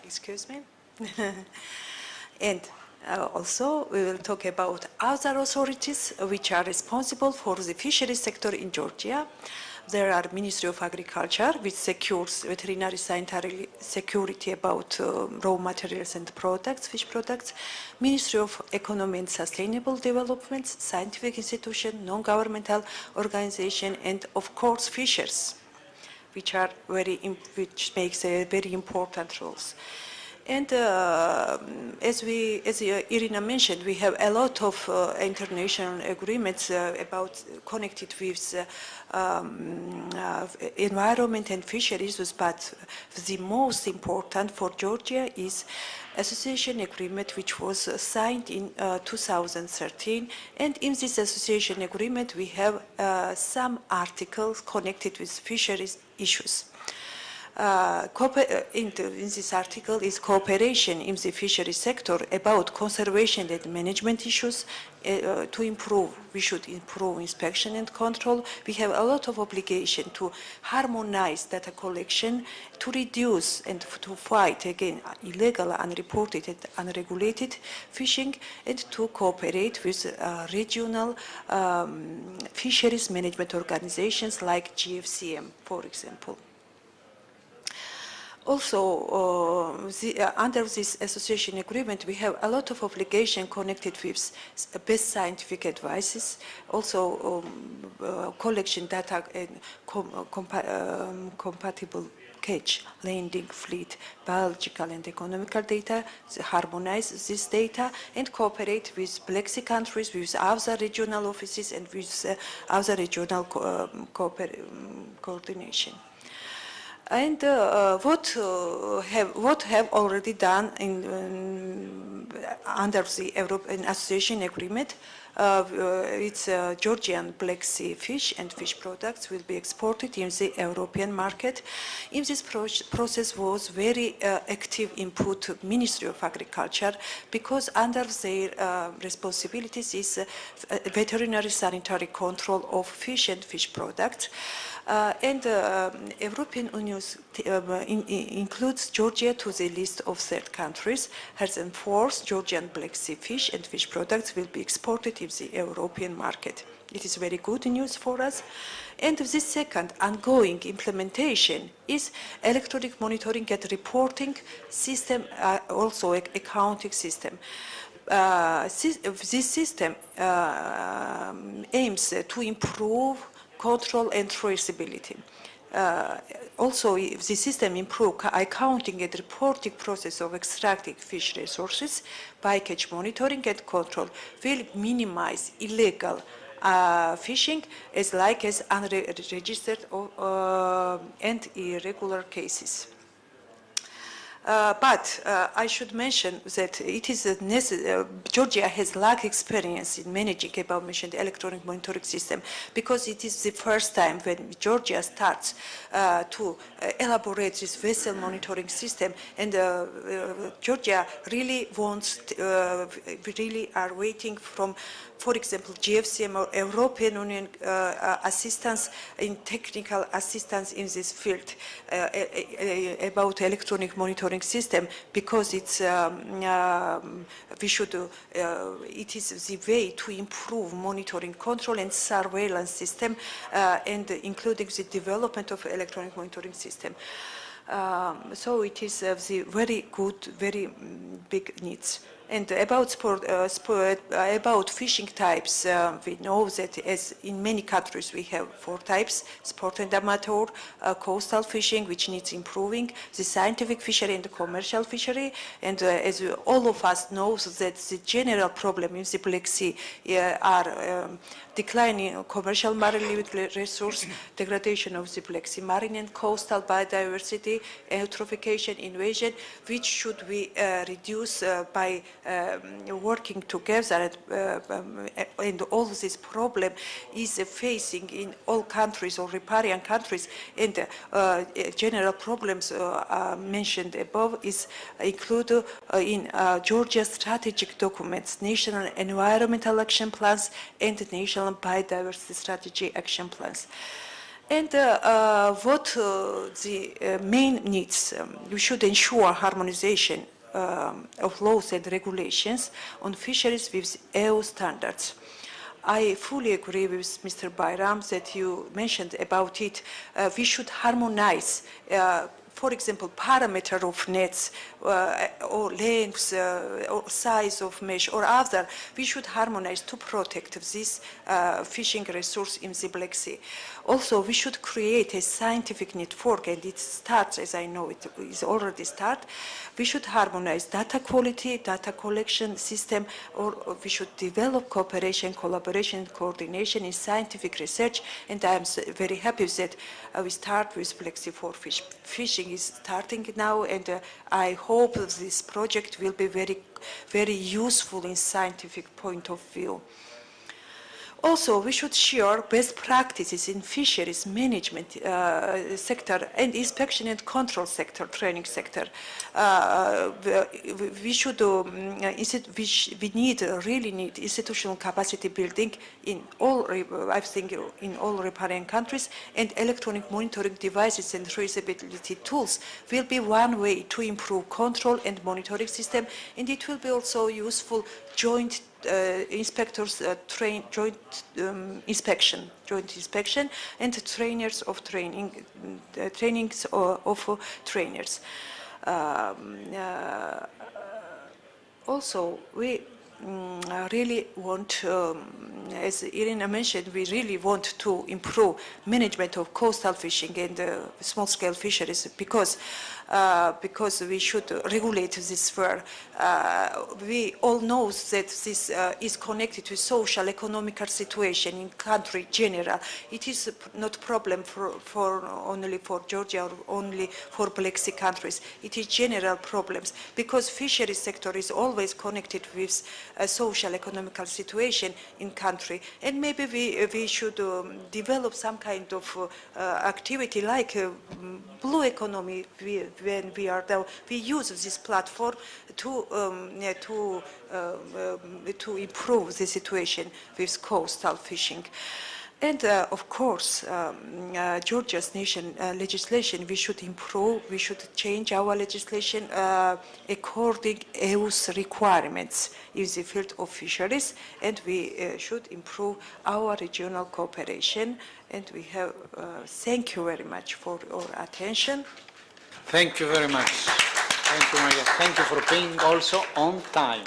excuse me. And also we will talk about other authorities which are responsible for the fisheries sector in Georgia. There are Ministry of Agriculture, which secures veterinary sanitary security about raw materials and products, fish products. Ministry of Economy and Sustainable Development, scientific institution, non-governmental organization, and of course fishers, which makes very important roles. And as Irina mentioned, we have a lot of international agreements connected with environment and fisheries, but the most important for Georgia is association agreement which was signed in 2013, and in this association agreement we have some articles connected with fisheries issues. In this article is cooperation in the fishery sector about conservation and management issues to improve. We should improve inspection and control. We have a lot of obligation to harmonize data collection, to reduce and to fight again illegal, unreported and unregulated fishing, and to cooperate with regional fisheries management organizations like GFCM, for example. Also, under this association agreement, we have a lot of obligation connected with best scientific advices, also collection data and compatible catch, landing, fleet, biological and economical data, harmonize this data and cooperate with Black Sea countries, with other regional offices and with other regional coordination. And what have already done under the European Association Agreement, it's Georgian Black Sea fish and fish products will be exported in the European market. In this process was very active input Ministry of Agriculture, because under their responsibilities is veterinary sanitary control of fish and fish products. European Union includes Georgia to the list of third countries, has enforced Georgian Black Sea fish and fish products will be exported in the European market. It is very good news for us. And the second ongoing implementation is electronic monitoring and reporting system, also accounting system. This system aims to improve control and traceability. Also, if the system improve accounting and reporting process of extracting fish resources, bycatch monitoring and control will minimize illegal fishing as unregistered and irregular cases. But I should mention that it is Georgia has lack experience in managing above-mentioned electronic monitoring system, because it is the first time when Georgia starts to elaborate this vessel monitoring system, and Georgia really wants, really are waiting from, for example, GFCM or European Union assistance in technical assistance in this field about electronic monitoring system, because it's we should it is the way to improve monitoring, control and surveillance system, and including the development of electronic monitoring system. So it is the very good, very big needs. And about about fishing types, we know that as in many countries we have 4 types: sport and amateur, coastal fishing, which needs improving, the scientific fishery and the commercial fishery. And as all of us know, that the general problem in the Black Sea are declining commercial marine resource, degradation of the Black Sea marine and coastal biodiversity, eutrophication, invasion, which should be reduced by working together, and all this problem is facing in all countries or riparian countries, and general problems mentioned above is included in Georgia's strategic documents, national environmental action plans and national biodiversity strategy action plans. And what the main needs, we should ensure harmonization of laws and regulations on fisheries with EU standards. I fully agree with Mr. Bayram that you mentioned about it. We should harmonize for example, parameter of nets or lengths or size of mesh or other, we should harmonize to protect this fishing resource in the Black Sea. Also, we should create a scientific network, and it starts, as I know, it is already start. We should harmonize data quality, data collection system, or we should develop cooperation, collaboration, coordination in scientific research, and I am very happy that we start with Black Sea for fish. Fishing is starting now, and I hope this project will be very useful in scientific point of view. Also, we should share best practices in fisheries management sector and inspection and control sector, training sector. We should, really need institutional capacity building in all, I think, in all riparian countries, and electronic monitoring devices and traceability tools will be one way to improve control and monitoring system, and it will be also useful joint inspectors joint inspection and trainers of trainings of trainers. Also, we really want, as Irina mentioned, we really want to improve management of coastal fishing and small-scale fisheries because we should regulate this sphere. We all know that this is connected to social, economical situation in country general. It is not problem for only for Georgia or only for Black Sea countries. It is general problems because fishery sector is always connected with a social, economical situation in country. And maybe we should develop some kind of activity like blue economy. When we are there, we use this platform to improve the situation with coastal fishing. And of course, Georgia's legislation, we should improve, we should change our legislation according EU's requirements in the field of fisheries, and we should improve our regional cooperation. And we have, thank you very much for your attention. Thank you very much. Thank you, Maia. Thank you for being also on time.